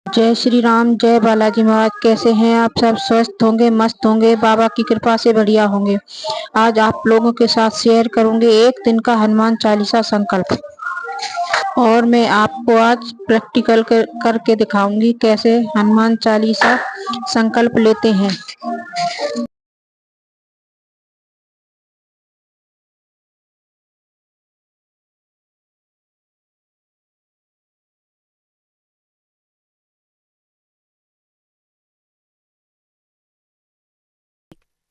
जय श्री राम, जय बालाजी महाराज। कैसे हैं आप सब? स्वस्थ होंगे, मस्त होंगे, बाबा की कृपा से बढ़िया होंगे। आज आप लोगों के साथ शेयर करूंगे एक दिन का हनुमान चालीसा संकल्प। और मैं आपको आज प्रैक्टिकल करके दिखाऊंगी कैसे हनुमान चालीसा संकल्प लेते हैं।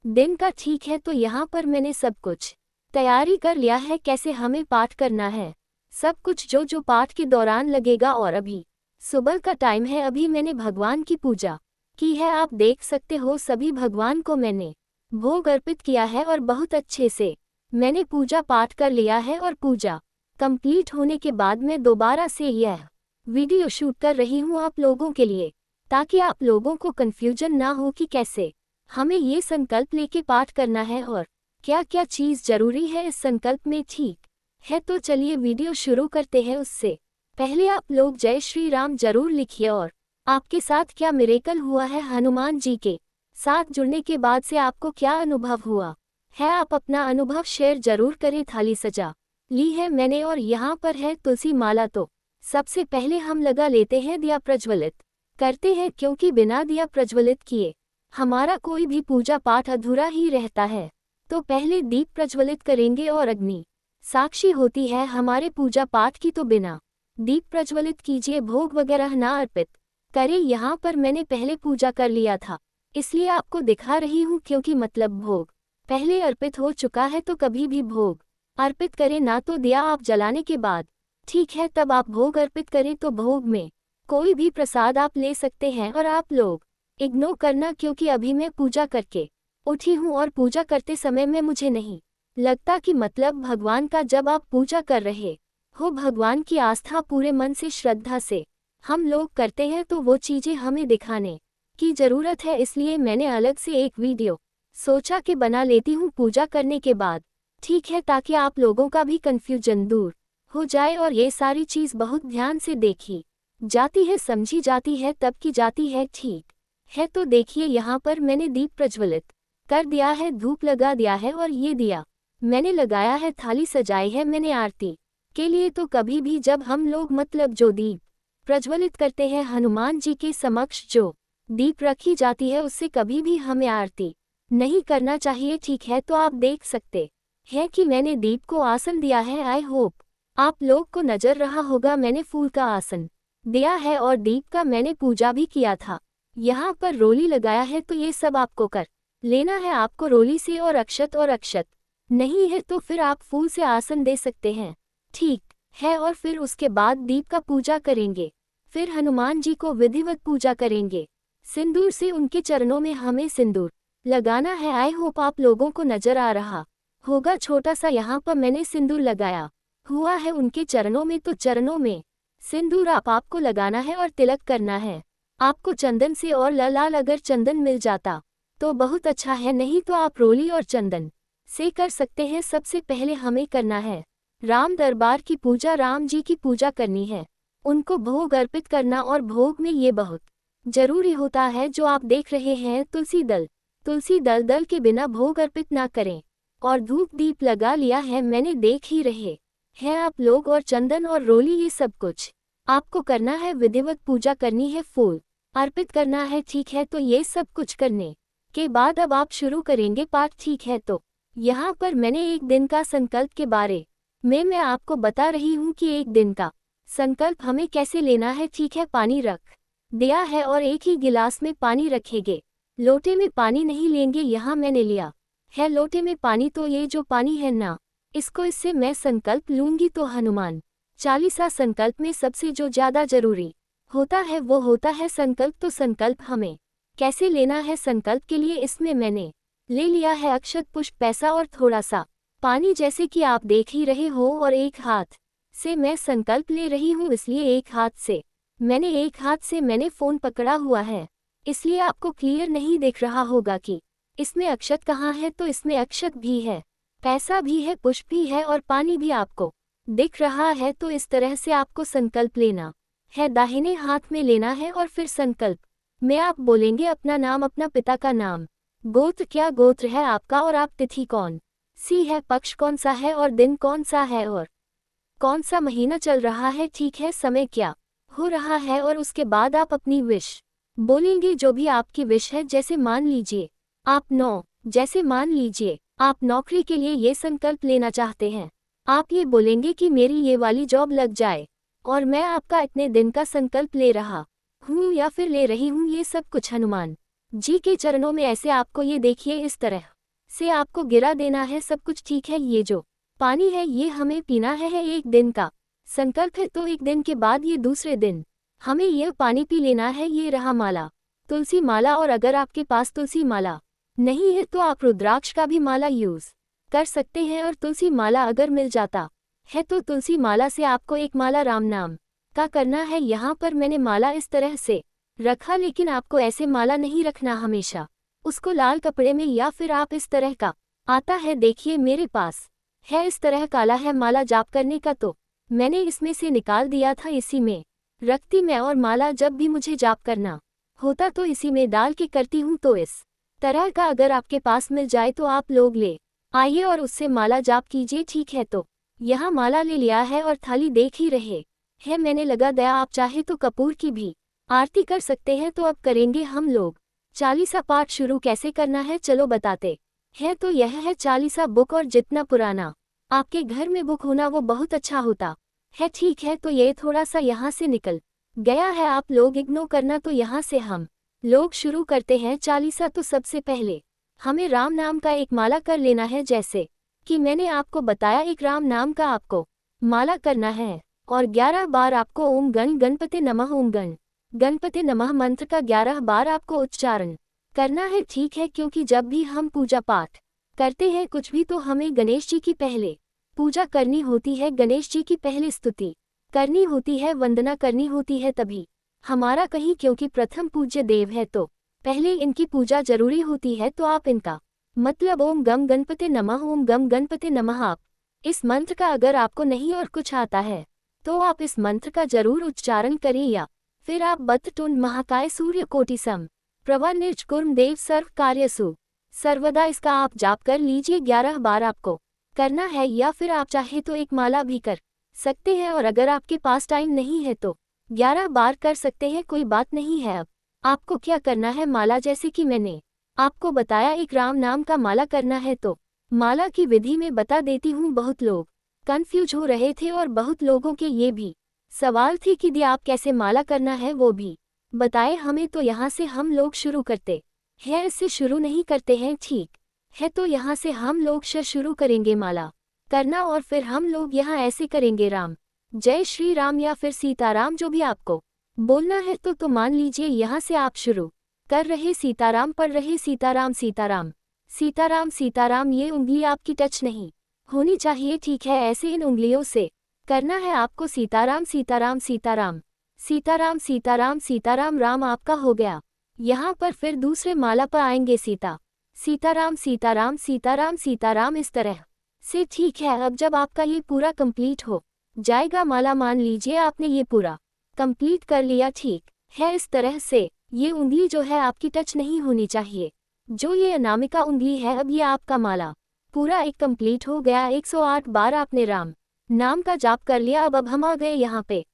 दिन का ठीक है, तो यहाँ पर मैंने सब कुछ तैयारी कर लिया है। कैसे हमें पाठ करना है, सब कुछ जो पाठ के दौरान लगेगा। और अभी सुबह का टाइम है, अभी मैंने भगवान की पूजा की है। आप देख सकते हो सभी भगवान को मैंने भोग अर्पित किया है और बहुत अच्छे से मैंने पूजा पाठ कर लिया है। और पूजा कंप्लीट होने के बाद मैं दोबारा से यह वीडियो शूट कर रही हूँ आप लोगों के लिए, ताकि आप लोगों को कन्फ्यूजन ना हो कि कैसे हमें ये संकल्प लेके पाठ करना है और क्या क्या चीज़ जरूरी है इस संकल्प में। ठीक है, तो चलिए वीडियो शुरू करते हैं। उससे पहले आप लोग जय श्री राम जरूर लिखिए। और आपके साथ क्या मिरेकल हुआ है हनुमान जी के साथ जुड़ने के बाद से आपको क्या अनुभव हुआ है, आप अपना अनुभव शेयर जरूर करें। थाली सजा ली है मैंने और यहाँ पर है तुलसी माला। तो सबसे पहले हम लगा लेते हैं दिया प्रज्वलित करते हैं, क्योंकि बिना दिया प्रज्वलित किए हमारा कोई भी पूजा पाठ अधूरा ही रहता है। तो पहले दीप प्रज्वलित करेंगे और अग्नि साक्षी होती है हमारे पूजा पाठ की, तो बिना दीप प्रज्वलित कीजिए, भोग वगैरह ना अर्पित करें। यहाँ पर मैंने पहले पूजा कर लिया था, इसलिए आपको दिखा रही हूँ, क्योंकि मतलब भोग पहले अर्पित हो चुका है। तो कभी भी भोग अर्पित करें ना तो दिया आप जलाने के बाद, ठीक है, तब आप भोग अर्पित करें। तो भोग में कोई भी प्रसाद आप ले सकते हैं और आप लोग इग्नोर करना, क्योंकि अभी मैं पूजा करके उठी हूँ और पूजा करते समय में मुझे नहीं लगता कि मतलब भगवान का जब आप पूजा कर रहे हो, भगवान की आस्था पूरे मन से श्रद्धा से हम लोग करते हैं, तो वो चीज़ें हमें दिखाने की ज़रूरत है। इसलिए मैंने अलग से एक वीडियो सोचा कि बना लेती हूँ पूजा करने के बाद, ठीक है, ताकि आप लोगों का भी कन्फ्यूजन दूर हो जाए और ये सारी चीज़ बहुत ध्यान से देखी जाती है, समझी जाती है, तब की जाती है, ठीक है। तो देखिए यहाँ पर मैंने दीप प्रज्वलित कर दिया है, धूप लगा दिया है और ये दिया मैंने लगाया है, थाली सजाई है मैंने आरती के लिए। तो कभी भी जब हम लोग मतलब जो दीप प्रज्वलित करते हैं हनुमान जी के समक्ष जो दीप रखी जाती है, उससे कभी भी हमें आरती नहीं करना चाहिए, ठीक है। तो आप देख सकते हैं कि मैंने दीप को आसन दिया है। आई होप आप लोग को नजर रहा होगा, मैंने फूल का आसन दिया है और दीप का मैंने पूजा भी किया था। यहाँ पर रोली लगाया है, तो ये सब आपको कर लेना है, आपको रोली से। और अक्षत नहीं है तो फिर आप फूल से आसन दे सकते हैं, ठीक है। और फिर उसके बाद दीप का पूजा करेंगे, फिर हनुमान जी को विधिवत पूजा करेंगे। सिंदूर से उनके चरणों में हमें सिंदूर लगाना है। आई होप आप लोगों को नजर आ रहा होगा, छोटा सा यहाँ पर मैंने सिंदूर लगाया हुआ है उनके चरणों में। तो चरणों में सिंदूर आपको लगाना है और तिलक करना है आपको चंदन से। और लाल अगर चंदन मिल जाता तो बहुत अच्छा है, नहीं तो आप रोली और चंदन से कर सकते हैं। सबसे पहले हमें करना है राम दरबार की पूजा, राम जी की पूजा करनी है, उनको भोग अर्पित करना। और भोग में ये बहुत जरूरी होता है जो आप देख रहे हैं, तुलसी दल के बिना भोग अर्पित ना करें। और धूप दीप लगा लिया है मैंने, देख ही रहे हैं आप लोग। और चंदन और रोली ये सब कुछ आपको करना है, विधिवत पूजा करनी है, फूल अर्पित करना है, ठीक है। तो ये सब कुछ करने के बाद अब आप शुरू करेंगे पाठ, ठीक है। तो यहाँ पर मैंने एक दिन का संकल्प के बारे में मैं आपको बता रही हूँ कि एक दिन का संकल्प हमें कैसे लेना है, ठीक है। पानी रख दिया है और एक ही गिलास में पानी रखेंगे, लोटे में पानी नहीं लेंगे। यहाँ मैंने लिया है लोटे में पानी, तो ये जो पानी है ना, इसको इससे मैं संकल्प लूंगी। तो हनुमान चालीसा संकल्प में सबसे जो ज्यादा जरूरी होता है वो होता है संकल्प। तो संकल्प हमें कैसे लेना है, संकल्प के लिए इसमें मैंने ले लिया है अक्षत, पुष्प, पैसा और थोड़ा सा पानी, जैसे कि आप देख ही रहे हो। और एक हाथ से मैं संकल्प ले रही हूँ, इसलिए एक हाथ से मैंने फोन पकड़ा हुआ है, इसलिए आपको क्लियर नहीं दिख रहा होगा कि इसमें अक्षत कहाँ है। तो इसमें अक्षत भी है, पैसा भी है, पुष्प भी है और पानी भी आपको दिख रहा है। तो इस तरह से आपको संकल्प लेना है दाहिने हाथ में लेना है और फिर संकल्प में आप बोलेंगे अपना नाम, अपना पिता का नाम। गोत्र क्या गोत्र है आपका और आप तिथि कौन सी है, पक्ष कौन सा है और दिन कौन सा है और कौन सा महीना चल रहा है, ठीक है, समय क्या हो रहा है। और उसके बाद आप अपनी विश बोलेंगे, जो भी आपकी विश है। जैसे मान लीजिए आप नौकरी के लिए ये संकल्प लेना चाहते हैं। आप ये बोलेंगे कि मेरी ये वाली जॉब लग जाए और मैं आपका इतने दिन का संकल्प ले रहा हूँ या फिर ले रही हूँ। ये सब कुछ हनुमान जी के चरणों में ऐसे आपको ये देखिए इस तरह से आपको गिरा देना है। सब कुछ ठीक है। ये जो पानी है ये हमें पीना है एक दिन का संकल्प है, तो एक दिन के बाद ये दूसरे दिन हमें ये पानी पी लेना है। ये रहा माला, तुलसी माला। और अगर आपके पास तुलसी माला नहीं है तो आप रुद्राक्ष का भी माला यूज कर सकते हैं। और तुलसी माला अगर मिल जाता है तो तुलसी माला से आपको एक माला राम नाम का करना है। यहाँ पर मैंने माला इस तरह से रखा, लेकिन आपको ऐसे माला नहीं रखना, हमेशा उसको लाल कपड़े में या फिर आप इस तरह का आता है, देखिए मेरे पास है इस तरह काला है माला जाप करने का, तो मैंने इसमें से निकाल दिया था, इसी में रखती मैं। और माला जब भी मुझे जाप करना होता तो इसी में डाल के करती हूँ। तो इस तरह का अगर आपके पास मिल जाए तो आप लोग ले आइए और उससे माला जाप कीजिए, ठीक है। तो यहाँ माला ले लिया है और थाली देख ही रहे हैं मैंने लगा दिया। आप चाहे तो कपूर की भी आरती कर सकते हैं। तो अब करेंगे हम लोग चालीसा पाठ। शुरू कैसे करना है चलो बताते हैं। तो यह है चालीसा बुक, और जितना पुराना आपके घर में बुक होना वो बहुत अच्छा होता है, ठीक है। तो ये थोड़ा सा यहाँ से निकल गया है, आप लोग इग्नोर करना। तो यहाँ से हम लोग शुरू करते हैं चालीसा। तो सबसे पहले हमें राम नाम का एक माला कर लेना है, जैसे कि मैंने आपको बताया एक राम नाम का आपको माला करना है। और 11 बार आपको ओम गण गणपति नमः, ओम गण गणपति नमः मंत्र का 11 बार आपको उच्चारण करना है, ठीक है। क्योंकि जब भी हम पूजा पाठ करते हैं कुछ भी, तो हमें गणेश जी की पहले पूजा करनी होती है, गणेश जी की पहले स्तुति करनी होती है, वंदना करनी होती है, तभी हमारा कहीं, क्योंकि प्रथम पूज्य देव है तो पहले इनकी पूजा जरूरी होती है। तो आप इनका मतलब ओम गम गणपति नमः, ओम गम गणपति नमः, आप इस मंत्र का अगर आपको नहीं और कुछ आता है तो आप इस मंत्र का जरूर उच्चारण करें, या फिर आप बत्तुंड महाकाय सूर्य कोटि सम प्रभा निर्विघ्नं देव सर्व कार्यसु सर्वदा इसका आप जाप कर लीजिए। 11 बार आपको करना है, या फिर आप चाहे तो एक माला भी कर सकते हैं। और अगर आपके पास टाइम नहीं है तो 11 बार कर सकते हैं, कोई बात नहीं है। अब आपको क्या करना है, माला जैसे कि मैंने आपको बताया एक राम नाम का माला करना है। तो माला की विधि में बता देती हूँ, बहुत लोग कंफ्यूज हो रहे थे और बहुत लोगों के ये भी सवाल थी कि दी आप कैसे माला करना है वो भी बताए हमें। तो यहाँ से हम लोग शुरू करते हैं, इससे शुरू नहीं करते हैं, ठीक है। तो यहाँ से हम लोग शुरू करेंगे माला करना, और फिर हम लोग यहाँ ऐसे करेंगे राम जय श्री राम या फिर सीताराम, जो भी आपको बोलना है। तो मान लीजिए यहाँ से आप शुरू कर रहे सीताराम, पढ़ रहे सीताराम सीताराम सीताराम सीताराम। ये उंगली आपकी टच नहीं होनी चाहिए, ठीक है। ऐसे इन उंगलियों से करना है आपको सीताराम सीताराम सीताराम सीताराम सीताराम सीताराम। राम आपका हो गया। यहाँ पर फिर दूसरे माला पर आएंगे सीता सीताराम सीताराम सीताराम सीताराम, इस तरह से, ठीक है। अब जब आपका ये पूरा कंप्लीट हो जाएगा माला, मान लीजिए आपने ये पूरा कंप्लीट कर लिया, ठीक है। इस तरह से ये उंगली जो है आपकी टच नहीं होनी चाहिए, जो ये अनामिका उंगली है। अब ये आपका माला पूरा एक कंप्लीट हो गया। 108 बार आपने राम नाम का जाप कर लिया। अब हम आ गए यहाँ पे,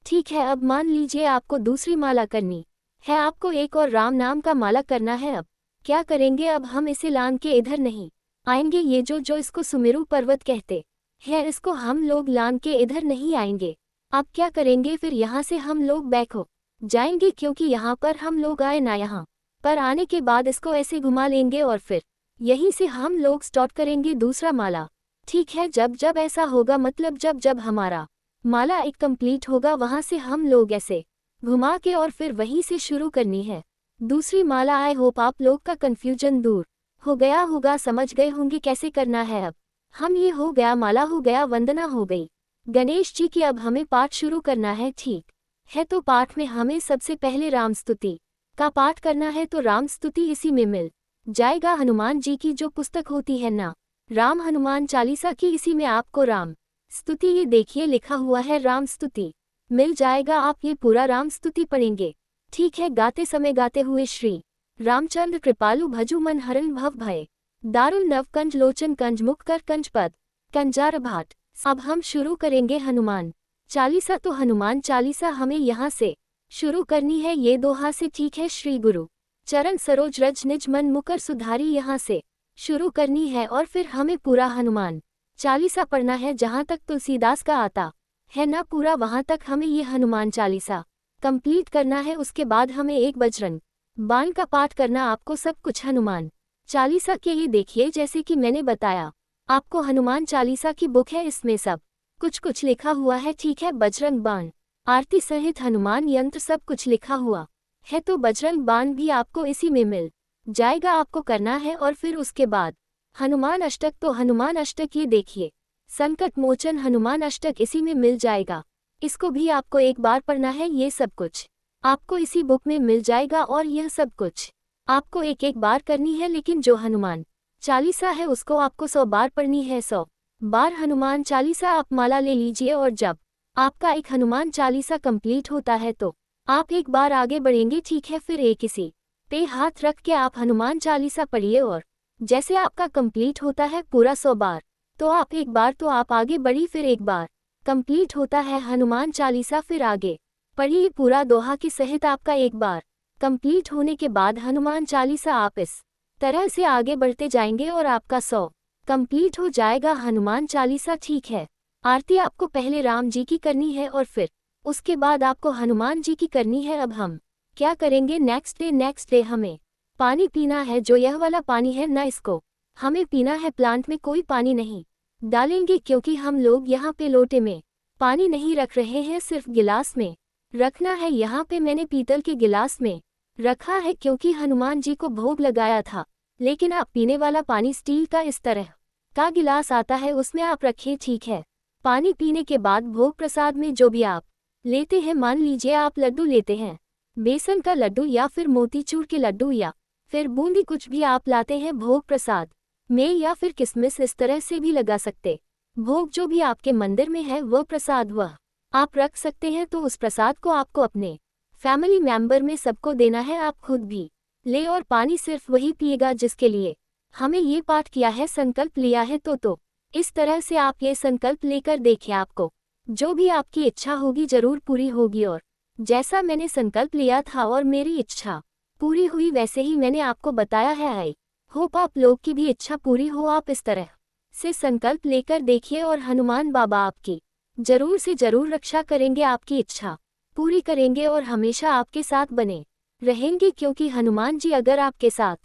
ठीक है। अब मान लीजिए आपको दूसरी माला करनी है, आपको एक और राम नाम का माला करना है। अब क्या करेंगे, अब हम इसे लान के इधर नहीं आएंगे, ये जो इसको सुमेरु पर्वत कहते हैं, इसको हम लोग लान के इधर नहीं आएंगे। अब क्या करेंगे, फिर यहाँ से हम लोग बैक हो जाएंगे, क्योंकि यहाँ पर हम लोग आए ना, यहाँ पर आने के बाद इसको ऐसे घुमा लेंगे और फिर यहीं से हम लोग स्टार्ट करेंगे दूसरा माला, ठीक है। जब जब ऐसा होगा, मतलब जब जब हमारा माला एक कंप्लीट होगा, वहां से हम लोग ऐसे घुमा के और फिर वहीं से शुरू करनी है दूसरी माला। आई होप आप लोग का कंफ्यूजन दूर हो गया होगा, समझ गए होंगे कैसे करना है। अब हम ये हो गया, माला हो गया, वंदना हो गई गणेश जी की। अब हमें पाठ शुरू करना है, ठीक है। तो पाठ में हमें सबसे पहले राम स्तुति का पाठ करना है। तो राम स्तुति इसी में मिल जाएगा, हनुमान जी की जो पुस्तक होती है ना, राम हनुमान चालीसा की, इसी में आपको राम स्तुति, ये देखिए लिखा हुआ है राम स्तुति। मिल जाएगा। आप ये पूरा राम स्तुति पढ़ेंगे। ठीक है, गाते समय गाते हुए श्री रामचंद्र कृपालु भजु मन हरण भव भय, दारुल नव कंज लोचन कंज मुख कर कंज पद कंजार भाट। अब हम शुरू करेंगे हनुमान चालीसा। तो हनुमान चालीसा हमें यहाँ से शुरू करनी है, ये दोहा से। ठीक है, श्री गुरु चरण सरोज रज निज मन मुकर सुधारी, यहाँ से शुरू करनी है। और फिर हमें पूरा हनुमान चालीसा पढ़ना है, जहाँ तक तुलसीदास का आता है ना पूरा, वहाँ तक हमें ये हनुमान चालीसा कंप्लीट करना है। उसके बाद हमें एक बजरंग बाण का पाठ करना। आपको सब कुछ हनुमान चालीसा के ये देखिए, जैसे कि मैंने बताया आपको हनुमान चालीसा की बुक है, इसमें सब कुछ लिखा हुआ है। ठीक है, बजरंग बाण आरती सहित हनुमान यंत्र सब कुछ लिखा हुआ है, तो बजरंग बाण भी आपको इसी में मिल जाएगा। आपको करना है। और फिर उसके बाद हनुमान अष्टक। तो हनुमान अष्टक ये देखिए, संकट मोचन हनुमान अष्टक इसी में मिल जाएगा। इसको भी आपको एक बार पढ़ना है। ये सब कुछ आपको इसी बुक में मिल जाएगा, और यह सब कुछ आपको एक एक बार करनी है। लेकिन जो हनुमान चालीसा है उसको आपको 100 बार पढ़नी है। 100 बार हनुमान चालीसा आप माला ले लीजिए, और जब आपका एक हनुमान चालीसा कंप्लीट होता है तो आप एक बार आगे बढ़ेंगे। ठीक है, फिर एक इसी पे हाथ रख के आप हनुमान चालीसा पढ़िए, और जैसे आपका कंप्लीट होता है पूरा 100 बार, तो आप एक बार तो आप आगे बढ़ी, फिर एक बार कंप्लीट होता है हनुमान चालीसा, फिर आगे पढ़िए पूरा दोहा के सहित। आपका एक बार कंप्लीट होने के बाद हनुमान चालीसा आप इस तरह से आगे बढ़ते जाएंगे, और आपका 100 कंप्लीट हो जाएगा हनुमान चालीसा। ठीक है, आरती आपको पहले राम जी की करनी है, और फिर उसके बाद आपको हनुमान जी की करनी है। अब हम क्या करेंगे, नेक्स्ट डे हमें पानी पीना है, जो यह वाला पानी है ना, इसको हमें पीना है। प्लांट में कोई पानी नहीं डालेंगे, क्योंकि हम लोग यहाँ पे लोटे में पानी नहीं रख रहे हैं, सिर्फ गिलास में रखना है। यहाँ पे मैंने पीतल के गिलास में रखा है, क्योंकि हनुमान जी को भोग लगाया था। लेकिन आप पीने वाला पानी स्टील का इस तरह का गिलास आता है, उसमें आप रखिए। ठीक है, पानी पीने के बाद भोग प्रसाद में जो भी आप लेते हैं, मान लीजिए आप लड्डू लेते हैं, बेसन का लड्डू या फिर मोतीचूर के लड्डू या फिर बूंदी, कुछ भी आप लाते हैं भोग प्रसाद में, या फिर किशमिश, इस तरह से भी लगा सकते। भोग जो भी आपके मंदिर में है वह प्रसाद वह आप रख सकते हैं। तो उस प्रसाद को आपको अपने फैमिली मेंबर में सबको देना है। आप खुद भी ले, और पानी सिर्फ वही पिएगा जिसके लिए हमें ये पाठ किया है, संकल्प लिया है। तो इस तरह से आप ये संकल्प लेकर देखिए, आपको जो भी आपकी इच्छा होगी जरूर पूरी होगी। और जैसा मैंने संकल्प लिया था और मेरी इच्छा पूरी हुई, वैसे ही मैंने आपको बताया है। आई होप आप लोग की भी इच्छा पूरी हो। आप इस तरह से संकल्प लेकर देखिए, और हनुमान बाबा आपकी जरूर से जरूर रक्षा करेंगे, आपकी इच्छा पूरी करेंगे, और हमेशा आपके साथ बने रहेंगे। क्योंकि हनुमान जी अगर आपके साथ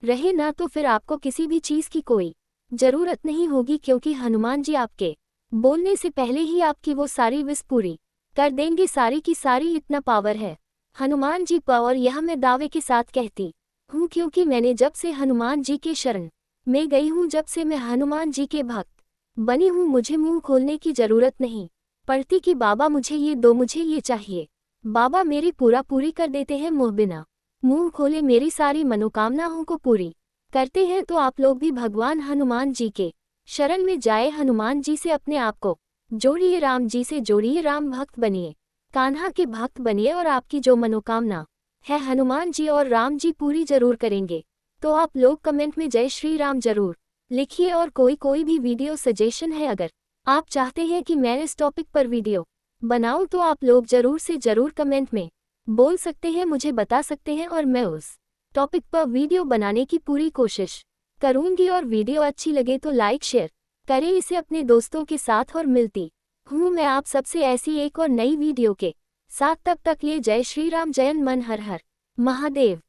रहे ना, तो फिर आपको किसी भी चीज की कोई जरूरत नहीं होगी, क्योंकि हनुमान जी आपके बोलने से पहले ही आपकी वो सारी विश पूरी कर देंगे, सारी की सारी। इतना पावर है हनुमान जी पर, और यह मैं दावे के साथ कहती हूँ, क्योंकि मैंने जब से हनुमान जी के शरण में गई हूँ, जब से मैं हनुमान जी के भक्त बनी हूँ, मुझे मुंह खोलने की जरूरत नहीं पड़ती कि बाबा मुझे ये दो, मुझे ये चाहिए। बाबा मेरी पूरी कर देते हैं, मुँह बिना मुंह खोले मेरी सारी मनोकामनाओं को पूरी करते हैं। तो आप लोग भी भगवान हनुमान जी के शरण में जाए, हनुमान जी से अपने आप को जोड़िए, राम जी से जोड़िए, राम भक्त बनिए, कान्हा के भक्त बनिए, और आपकी जो मनोकामना है हनुमान जी और राम जी पूरी जरूर करेंगे। तो आप लोग कमेंट में जय श्री राम जरूर लिखिए, और कोई भी वीडियो सजेशन है, अगर आप चाहते हैं कि मैं इस टॉपिक पर वीडियो बनाऊं, तो आप लोग जरूर से जरूर कमेंट में बोल सकते हैं, मुझे बता सकते हैं, और मैं उस टॉपिक पर वीडियो बनाने की पूरी कोशिश करूंगी। और वीडियो अच्छी लगे तो लाइक शेयर करें इसे अपने दोस्तों के साथ, और मिलती हूँ मैं आप सबसे ऐसी एक और नई वीडियो के साथ। तब तक ये जय श्री राम, जय मन हर हर महादेव।